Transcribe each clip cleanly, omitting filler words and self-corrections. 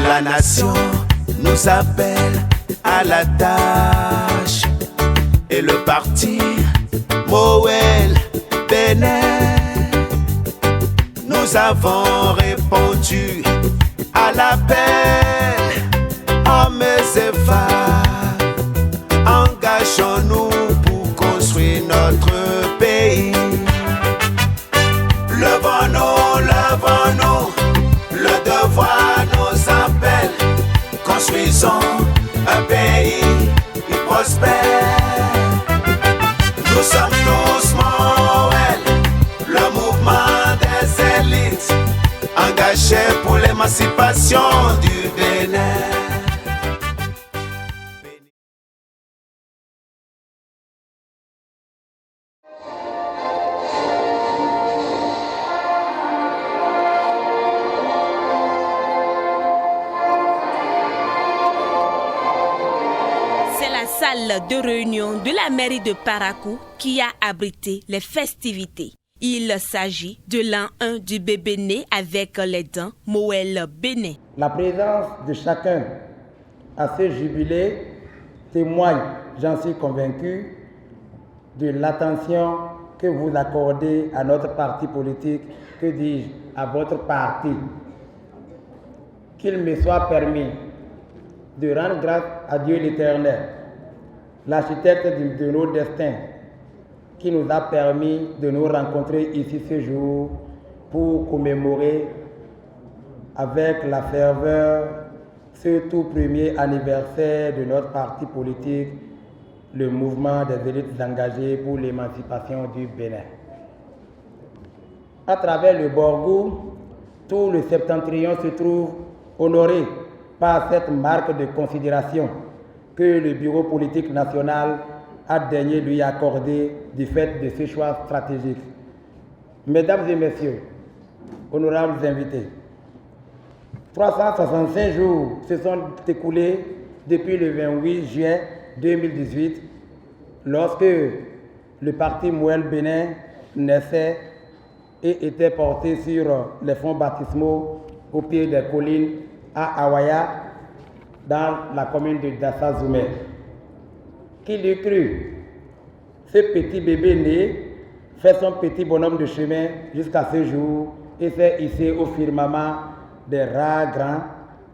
La nation nous appelle à la tâche et le parti Moël Bénin, nous avons répondu à l'appel. Hommes et femmes, engageons-nous pour construire notre pays. Levons-nous, le devoir nous appelle. Construisons un pays prospère. Nous sommes tous Moël, le mouvement des élites, engagés pour l'émancipation du Bénin. Salle de réunion de la mairie de Parakou qui a abrité les festivités. Il s'agit de l'an 1 du bébé né avec les dents Moël Bénin. La présence de chacun à ce jubilé témoigne, j'en suis convaincu, de l'attention que vous accordez à notre parti politique, que dis-je, à votre parti. Qu'il me soit permis de rendre grâce à Dieu l'Éternel, l'architecte de nos destins, qui nous a permis de nous rencontrer ici ce jour pour commémorer avec la ferveur ce tout premier anniversaire de notre parti politique, le mouvement des élites engagées pour l'émancipation du Bénin. À travers le Borgou, tout le septentrion se trouve honoré par cette marque de considération que le bureau politique national a daigné lui accorder du fait de ce choix stratégique. Mesdames et messieurs, honorables invités, 365 jours se sont écoulés depuis le 28 juin 2018, lorsque le parti Moël Bénin naissait et était porté sur les fonds baptismaux au pied des collines à Awaya, dans la commune de Dassa-Zoumé. Qui l'eût cru? Ce petit bébé né fait son petit bonhomme de chemin jusqu'à ce jour et s'est hissé au firmament des rares grands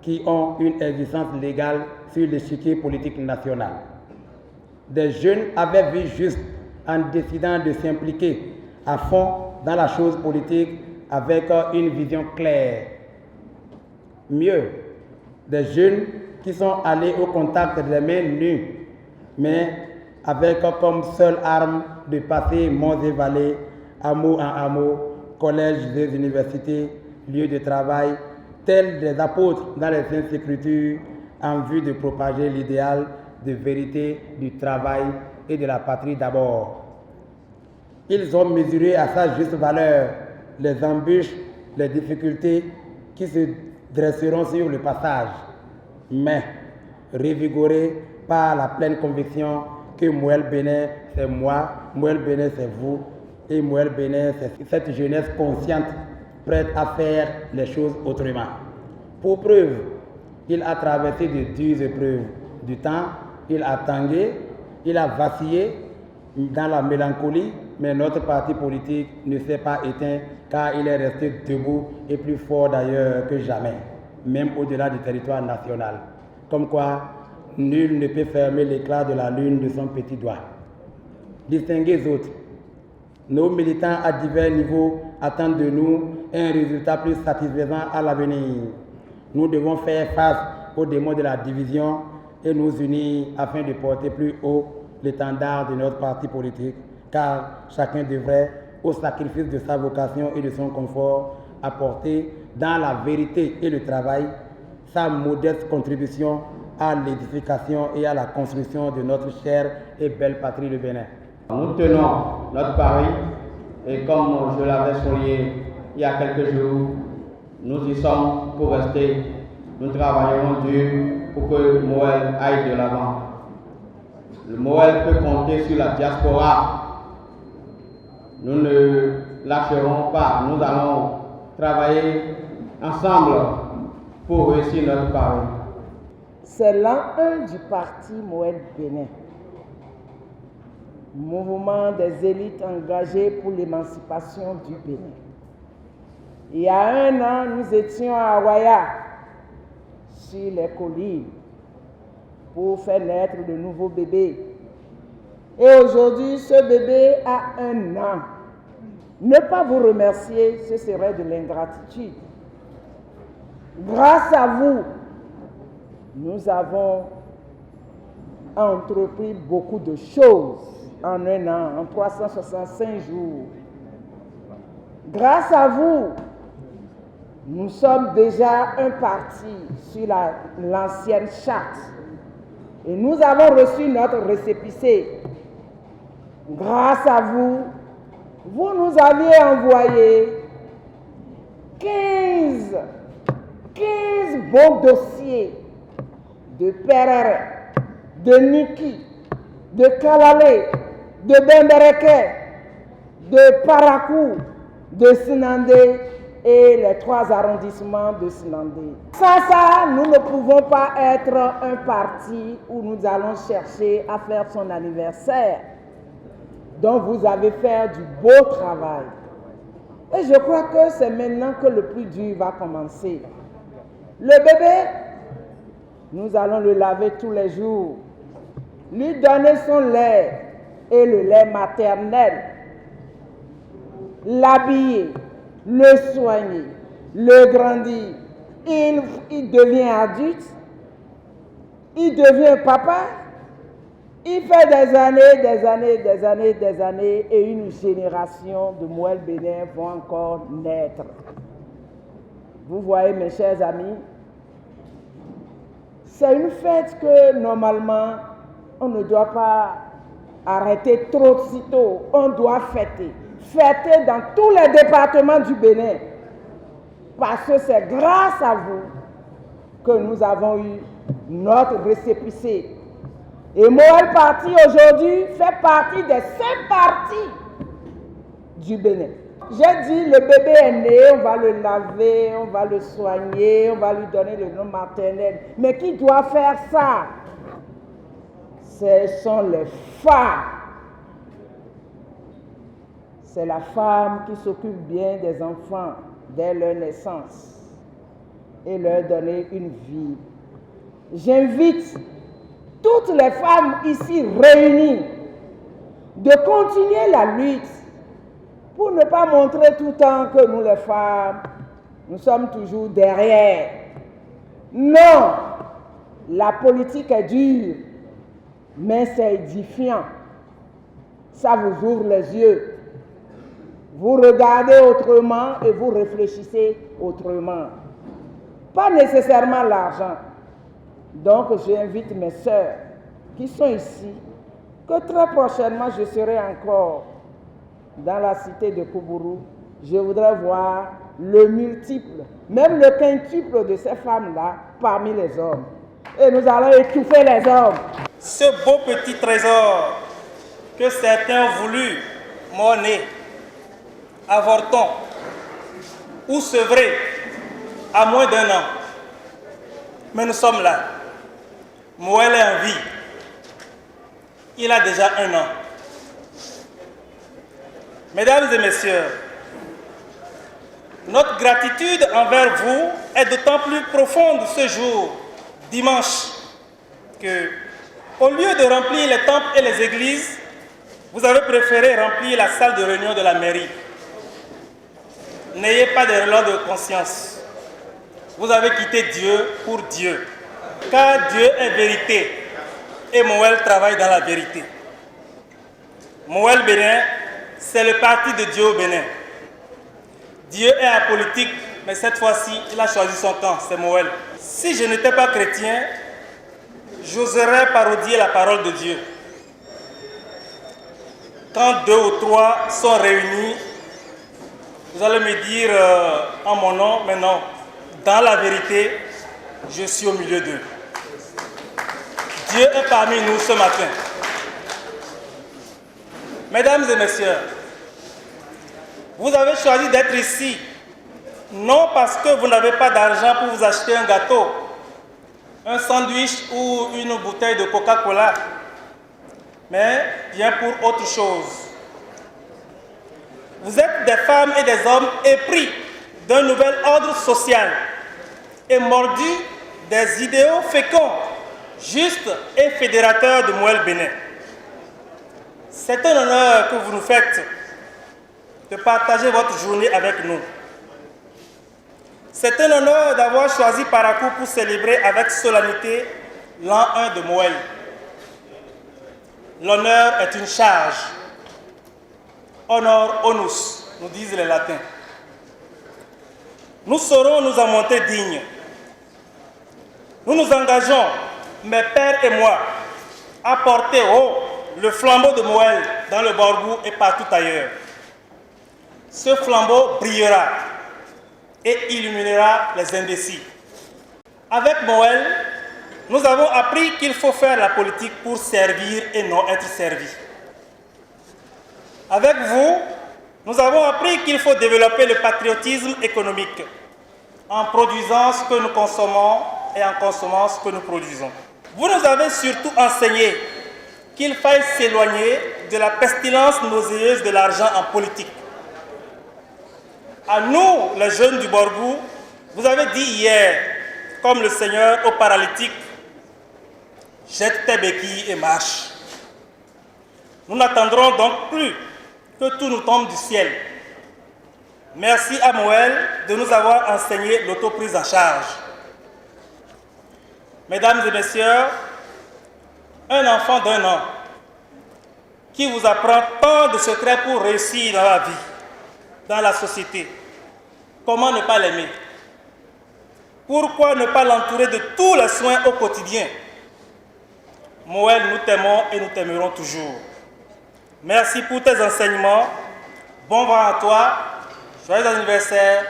qui ont une existence légale sur l'échiquier politique national. Des jeunes avaient vu juste en décidant de s'impliquer à fond dans la chose politique avec une vision claire. Mieux, des jeunes qui sont allés au contact des mains nues, mais avec comme seule arme de passer monts et vallées, hameau en hameau, collèges et universités, lieux de travail, tels des apôtres dans les Saintes Écritures, en vue de propager l'idéal de vérité, du travail et de la patrie d'abord. Ils ont mesuré à sa juste valeur les embûches, les difficultés qui se dresseront sur le passage, mais revigorés par la pleine conviction que Moël Bénin, c'est moi, Moël Bénin, c'est vous, et Moël Bénin, c'est cette jeunesse consciente, prête à faire les choses autrement. Pour preuve, il a traversé de dures épreuves du temps, il a tangué, il a vacillé dans la mélancolie, mais notre parti politique ne s'est pas éteint car il est resté debout et plus fort d'ailleurs que jamais, même au-delà du territoire national. Comme quoi, nul ne peut fermer l'éclat de la lune de son petit doigt. Distingués autres, nos militants à divers niveaux attendent de nous un résultat plus satisfaisant à l'avenir. Nous devons faire face aux démons de la division et nous unir afin de porter plus haut l'étendard de notre parti politique, car chacun devrait, au sacrifice de sa vocation et de son confort, apporter dans la vérité et le travail sa modeste contribution à l'édification et à la construction de notre chère et belle patrie, le Bénin. Nous tenons notre pari et comme je l'avais souligné il y a quelques jours, nous y sommes pour rester. Nous travaillerons dur pour que Moël aille de l'avant. Le Moël peut compter sur la diaspora. Nous ne lâcherons pas. Nous allons travailler ensemble pour réussir notre pari. C'est l'an 1 du parti Moël Bénin, mouvement des élites engagées pour l'émancipation du Bénin. Il y a 1 an, nous étions à Awaya, sur les collines, pour faire naître de nouveaux bébés. Et aujourd'hui, ce bébé a 1 an. Ne pas vous remercier, ce serait de l'ingratitude. Grâce à vous, nous avons entrepris beaucoup de choses en 1 an, en 365 jours. Grâce à vous, nous sommes déjà un parti sur l'ancienne charte et nous avons reçu notre récépissé. Grâce à vous, vous nous aviez envoyé 15 bons dossiers de Perere, de Niki, de Kalale, de Bembereke, de Parakou, de Sinandé et les 3 arrondissements de Sinandé. Ça, nous ne pouvons pas être un parti où nous allons chercher à faire son anniversaire. Donc vous avez fait du beau travail. Et je crois que c'est maintenant que le plus dur va commencer. Le bébé, nous allons le laver tous les jours, lui donner son lait et le lait maternel, l'habiller, le soigner, le grandir. Il devient adulte, il devient papa, il fait des années et une génération de Moël Bénin vont encore naître. Vous voyez mes chers amis, c'est une fête que normalement on ne doit pas arrêter trop sitôt, on doit fêter. Fêter dans tous les départements du Bénin. Parce que c'est grâce à vous que nous avons eu notre récépissé. Et Moël Parti aujourd'hui fait partie des 5 partis du Bénin. J'ai dit, le bébé est né, on va le laver, on va le soigner, on va lui donner le nom maternel. Mais qui doit faire ça? Ce sont les femmes. C'est la femme qui s'occupe bien des enfants dès leur naissance et leur donner une vie. J'invite toutes les femmes ici réunies de continuer la lutte pour ne pas montrer tout le temps que nous les femmes, nous sommes toujours derrière. Non, la politique est dure, mais c'est édifiant. Ça vous ouvre les yeux. Vous regardez autrement et vous réfléchissez autrement. Pas nécessairement l'argent. Donc j'invite mes sœurs qui sont ici, que très prochainement je serai encore dans la cité de Koubourou. Je voudrais voir le multiple, même le quintuple de ces femmes-là parmi les hommes. Et nous allons étouffer les hommes. Ce beau petit trésor que certains ont voulu monnaie, avorton ou sevrer à moins d'1 an. Mais nous sommes là. Moël est en vie. Il a déjà 1 an. Mesdames et messieurs, notre gratitude envers vous est d'autant plus profonde ce jour, dimanche, que au lieu de remplir les temples et les églises, vous avez préféré remplir la salle de réunion de la mairie. N'ayez pas de relents de conscience. Vous avez quitté Dieu pour Dieu. Car Dieu est vérité et Moël travaille dans la vérité. Moël Bénin, c'est le parti de Dieu au Bénin. Dieu est apolitique, mais cette fois-ci, il a choisi son camp, c'est Moël. Si je n'étais pas chrétien, j'oserais parodier la parole de Dieu. Quand 2 ou 3 sont réunis, vous allez me dire en mon nom, mais non, dans la vérité, je suis au milieu d'eux. Dieu est parmi nous ce matin. Mesdames et messieurs, vous avez choisi d'être ici, non parce que vous n'avez pas d'argent pour vous acheter un gâteau, un sandwich ou une bouteille de Coca-Cola, mais bien pour autre chose. Vous êtes des femmes et des hommes épris d'un nouvel ordre social et mordus des idéaux féconds, justes et fédérateurs de Mouel Bénin. C'est un honneur que vous nous faites de partager votre journée avec nous. C'est un honneur d'avoir choisi Parakou pour célébrer avec solennité l'an 1 de Mouel. L'honneur est une charge. Honor onus, nous disent les latins. Nous saurons nous en montrer dignes. Nous nous engageons, mes pères et moi, à porter haut le flambeau de Mouel dans le Borgou et partout ailleurs. Ce flambeau brillera et illuminera les imbéciles. Avec Mouel, nous avons appris qu'il faut faire la politique pour servir et non être servi. Avec vous, nous avons appris qu'il faut développer le patriotisme économique en produisant ce que nous consommons et en consommant ce que nous produisons. Vous nous avez surtout enseigné qu'il faille s'éloigner de la pestilence nauséeuse de l'argent en politique. À nous, les jeunes du Borgou, vous avez dit hier, comme le Seigneur au paralytique, jette tes béquilles et marche. Nous n'attendrons donc plus que tout nous tombe du ciel. Merci à Mouel de nous avoir enseigné l'autoprise en charge. Mesdames et messieurs, un enfant d'1 an qui vous apprend tant de secrets pour réussir dans la vie, dans la société, comment ne pas l'aimer? Pourquoi ne pas l'entourer de tous les soins au quotidien? Mouel, nous t'aimons et nous t'aimerons toujours. Merci pour tes enseignements. Bon vent à toi. Joyeux anniversaire,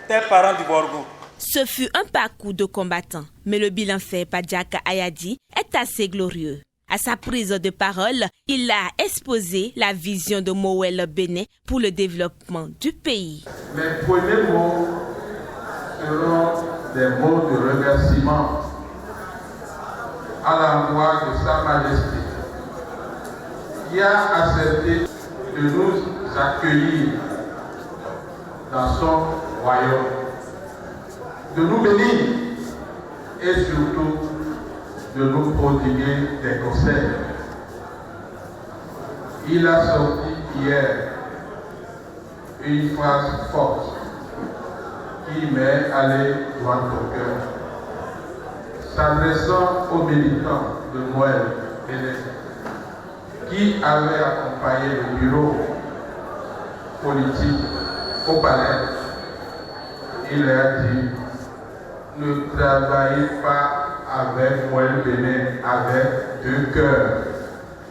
tes parents du Borgou. Ce fut un parcours de combattants, mais le bilan fait par Diaka Ayadi est assez glorieux. À sa prise de parole, il a exposé la vision de Mouel Bénin pour le développement du pays. Mes premiers mots seront des mots de remerciement à l'endroit de Sa Majesté, qui a accepté de nous accueillir dans son royaume, de nous bénir et surtout de nous prodiguer des conseils. Il a sorti hier une phrase forte qui m'est allée droit au cœur, s'adressant aux militants de Mouel Bénin qui avaient accompagné le bureau politique au palais. Il leur a dit: ne travaillez pas avec Mouel Bénin avec 2 cœurs,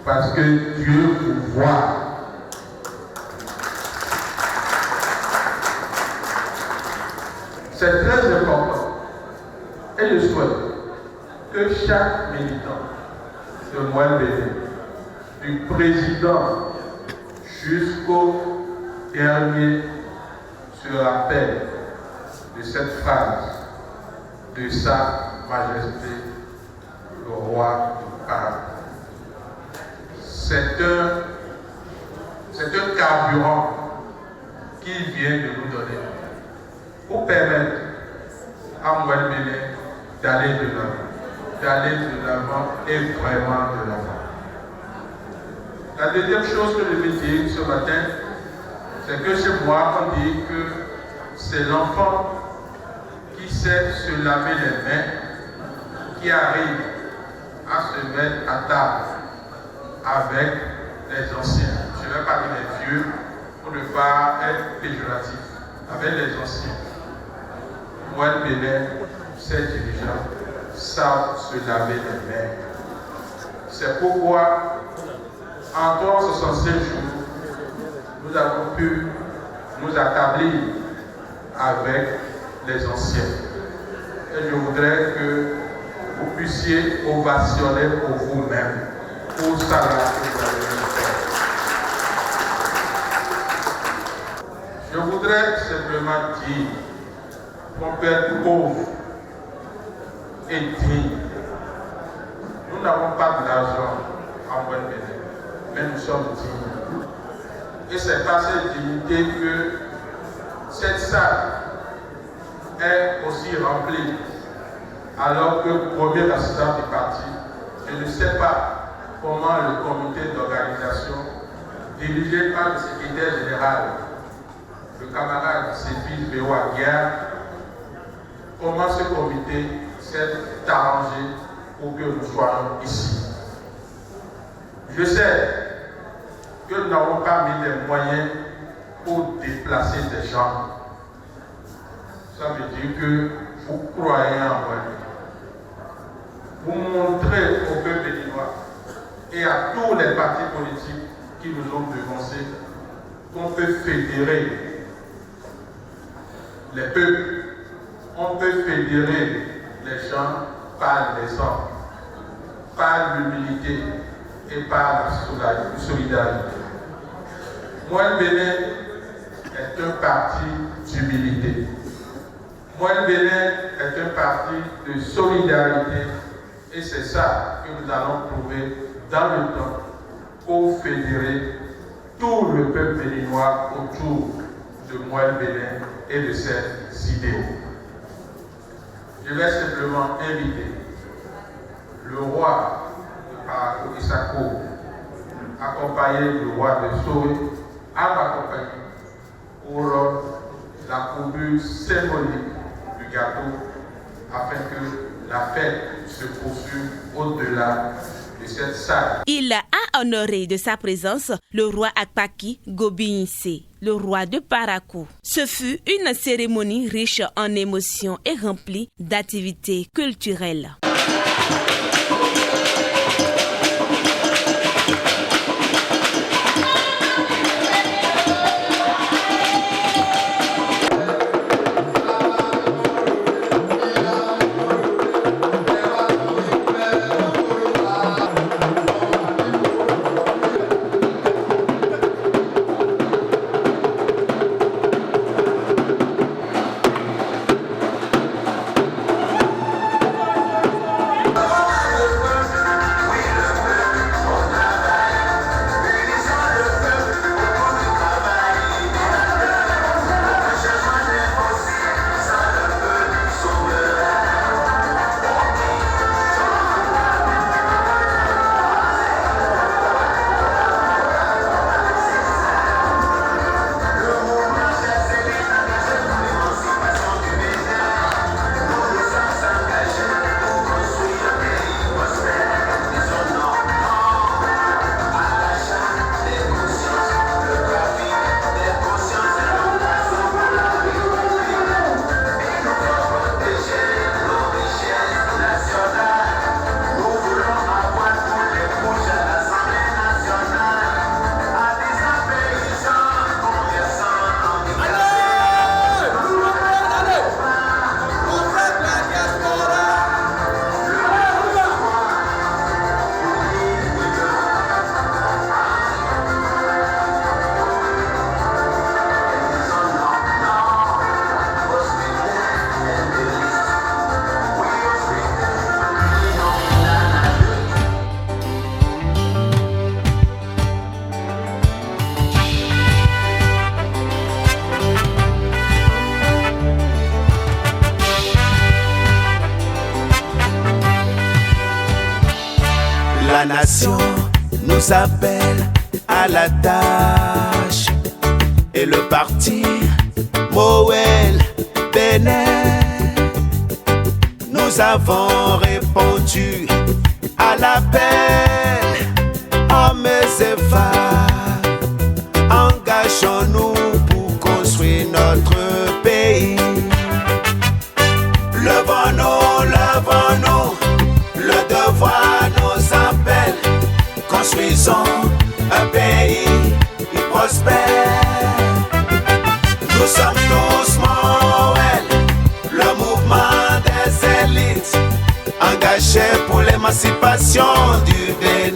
parce que Dieu vous voit. C'est très important et je souhaite que chaque militant de Mouel Bénin, du président jusqu'au dernier, se rappelle de cette phrase de Sa Majesté le roi du Parakou. C'est un carburant qu'il vient de nous donner pour permettre à Mouel Bénin d'aller de l'avant et vraiment de l'avant. La deuxième chose que je veux dire ce matin, c'est que chez moi, on dit que c'est l'enfant qui sait se laver les mains qui arrive à se mettre à table avec les anciens. Je ne vais pas dire les vieux pour ne pas être péjoratif. Avec les anciens. Mouel Bénin, ces dirigeants savent se laver les mains. C'est pourquoi, en 365 jours, nous avons pu nous attablir avec les anciens. Et je voudrais que vous puissiez ovationner pour vous-même, pour ça que vous avez fait. Je voudrais simplement dire qu'on peut être pauvre et digne. Nous n'avons pas de l'argent en Mouelle-Bénin, mais nous sommes dignes. Et c'est par cette dignité que cette salle est aussi remplie. Alors que le premier assistant du parti, je ne sais pas comment le comité d'organisation, dirigé par le secrétaire général, le camarade Séphine Béoua Guerre, comment ce comité s'est arrangé pour que nous soyons ici. Je sais que nous n'avons pas mis les moyens pour déplacer des gens. Ça veut dire que vous croyez en moi. Vous montrez au peuple béninois et à tous les partis politiques qui nous ont devancés qu'on peut fédérer les peuples, on peut fédérer les gens par l'exemple, par l'humilité et par la solidarité. Mouelle-Bénin est un parti d'humilité. Mouelle-Bénin est un parti de solidarité et c'est ça que nous allons prouver dans le temps pour fédérer tout le peuple béninois autour de Mouelle-Bénin et de ses idées. Je vais simplement inviter le roi de Parakou Isako, accompagné du roi de Sowe, à m'accompagner pour la courbure symbolique du gâteau afin que la fête se poursuive au-delà de cette salle. Il a honoré de sa présence le roi Akpaki Gobinse, le roi de Parakou. Ce fut une cérémonie riche en émotions et remplie d'activités culturelles. La nation nous appelle à la tâche et le parti Mouelle-Bénin, nous avons répondu à l'appel. Hommes et femmes, engageons-nous pour construire notre pays. Levons-nous, le devoir nous appelle. Construisons un pays prospère. Nous sommes tous Mouelle, le mouvement des élites, engagés pour l'émancipation du Bénin.